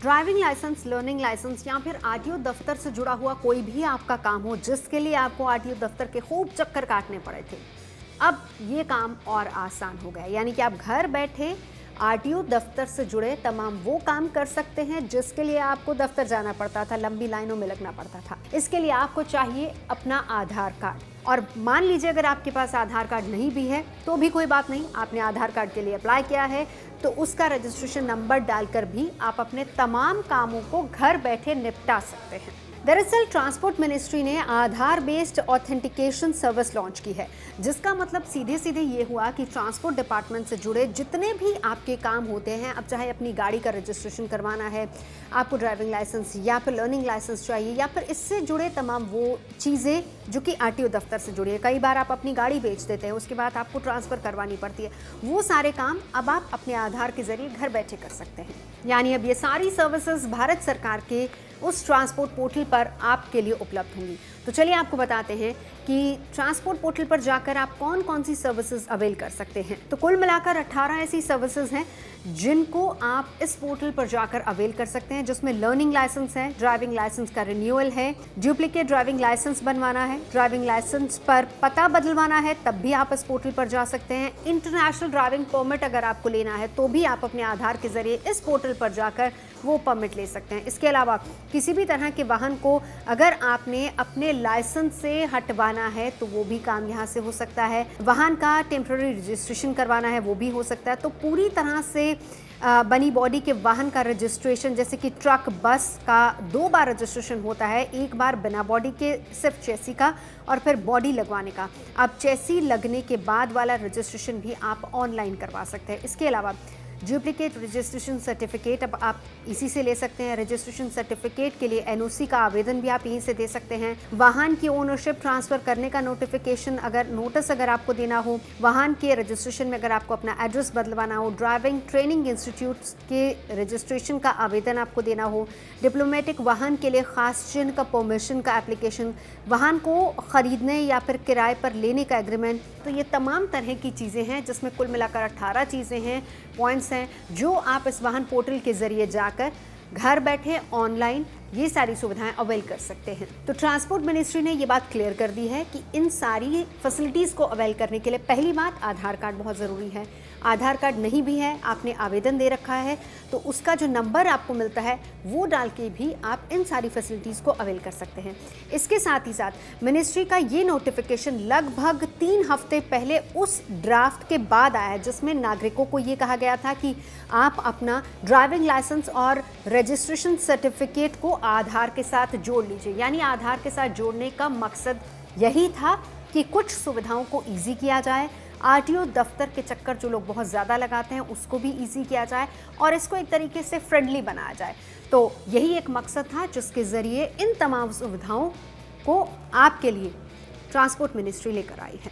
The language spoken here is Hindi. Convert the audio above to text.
ड्राइविंग लाइसेंस, लर्निंग लाइसेंस या फिर आरटीओ दफ्तर से जुड़ा हुआ कोई भी आपका काम हो जिसके लिए आपको आरटीओ दफ्तर के खूब चक्कर काटने पड़े थे, अब ये काम और आसान हो गया। यानी कि आप घर बैठे आरटीओ दफ्तर से जुड़े तमाम वो काम कर सकते हैं जिसके लिए आपको दफ्तर जाना पड़ता था, लंबी लाइनों में लगना पड़ता था। इसके लिए आपको चाहिए अपना आधार कार्ड। और मान लीजिए अगर आपके पास आधार कार्ड नहीं भी है तो भी कोई बात नहीं, आपने आधार कार्ड के लिए अप्लाई किया है तो उसका रजिस्ट्रेशन नंबर डालकर भी आप अपने तमाम कामों को घर बैठे निपटा सकते हैं। दरअसल ट्रांसपोर्ट मिनिस्ट्री ने आधार बेस्ड ऑथेंटिकेशन सर्विस लॉन्च की है, जिसका मतलब सीधे सीधे ये हुआ कि ट्रांसपोर्ट डिपार्टमेंट से जुड़े जितने भी आपके काम होते हैं, अब चाहे अपनी गाड़ी का रजिस्ट्रेशन करवाना है, आपको ड्राइविंग लाइसेंस या फिर लर्निंग लाइसेंस चाहिए या फिर इससे जुड़े तमाम वो चीज़ें जो कि आरटीओ दफ्तर से जुड़ी है। कई बार आप अपनी गाड़ी बेच देते हैं, उसके बाद आपको ट्रांसफ़र करवानी पड़ती है, वो सारे काम अब आप अपने आधार के जरिए घर बैठे कर सकते हैं। यानी अब ये सारी सर्विसेज भारत सरकार के उस ट्रांसपोर्ट पोर्टल पर आपके लिए उपलब्ध होंगी। तो चलिए आपको बताते हैं कि ट्रांसपोर्ट पोर्टल पर जाकर आप कौन कौन सी सर्विसेज अवेल कर सकते हैं। तो कुल मिलाकर 18 ऐसी सर्विसेज हैं जिनको आप इस पोर्टल पर जाकर अवेल कर सकते हैं, जिसमें लर्निंग लाइसेंस है, ड्राइविंग लाइसेंस का रिन्यूअल है, डुप्लीकेट ड्राइविंग लाइसेंस बनवाना है, ड्राइविंग लाइसेंस पर पता बदलवाना है तब भी आप इस पोर्टल पर जा सकते हैं, इंटरनेशनल ड्राइविंग परमिट अगर आपको लेना है तो भी आप अपने आधार के जरिए इस पोर्टल पर जाकर वो परमिट ले सकते हैं। इसके अलावा किसी भी तरह के वाहन को अगर आपने अपने लाइसेंस से हटवाना है तो वो भी काम यहाँ से हो सकता है, वाहन का टेम्पररी रजिस्ट्रेशन करवाना है वो भी हो सकता है। तो पूरी तरह से बनी बॉडी के वाहन का रजिस्ट्रेशन, जैसे कि ट्रक, बस का 2 बार रजिस्ट्रेशन होता है, एक बार बिना बॉडी के सिर्फ चेसी का और फिर बॉडी लगवाने का। अब चेसी लगने के बाद वाला रजिस्ट्रेशन भी आप ऑनलाइन करवा सकते हैं। इसके अलावा डुप्लीकेट रजिस्ट्रेशन सर्टिफिकेट अब आप इसी से ले सकते हैं। रजिस्ट्रेशन सर्टिफिकेट के लिए एनओसी का आवेदन भी आप यहीं से दे सकते हैं। वाहन की ओनरशिप ट्रांसफर करने का नोटिफिकेशन नोटिस अगर आपको देना हो, वाहन के रजिस्ट्रेशन में अगर आपको अपना एड्रेस बदलवाना हो, ड्राइविंग ट्रेनिंग इंस्टीट्यूट के रजिस्ट्रेशन का आवेदन आपको देना हो, डिप्लोमेटिक वाहन के लिए खास चिन्ह का परमिशन का एप्लीकेशन, वाहन को खरीदने या फिर किराए पर लेने का एग्रीमेंट, तो ये तमाम तरह की चीज़ें हैं जिसमें कुल मिलाकर 18 चीज़ें हैं, पॉइंट्स हैं जो आप इस वाहन पोर्टल के जरिए जाकर घर बैठे ऑनलाइन ये सारी सुविधाएं अवेल कर सकते हैं। तो ट्रांसपोर्ट मिनिस्ट्री ने ये बात क्लियर कर दी है कि इन सारी फैसिलिटीज़ को अवेल करने के लिए पहली बात आधार कार्ड बहुत ज़रूरी है। आधार कार्ड नहीं भी है, आपने आवेदन दे रखा है तो उसका जो नंबर आपको मिलता है वो डाल के भी आप इन सारी फैसिलिटीज़ को अवेल कर सकते हैं। इसके साथ ही साथ मिनिस्ट्री का ये नोटिफिकेशन लगभग 3 हफ्ते पहले उस ड्राफ्ट के बाद आया जिसमें नागरिकों को ये कहा गया था कि आप अपना ड्राइविंग लाइसेंस और रजिस्ट्रेशन सर्टिफिकेट को आधार के साथ जोड़ लीजिए। यानी आधार के साथ जोड़ने का मकसद यही था कि कुछ सुविधाओं को ईजी किया जाए, आरटीओ दफ्तर के चक्कर जो लोग बहुत ज़्यादा लगाते हैं उसको भी ईजी किया जाए और इसको एक तरीके से फ्रेंडली बनाया जाए। तो यही एक मकसद था जिसके ज़रिए इन तमाम सुविधाओं को आपके लिए ट्रांसपोर्ट मिनिस्ट्री लेकर आई है।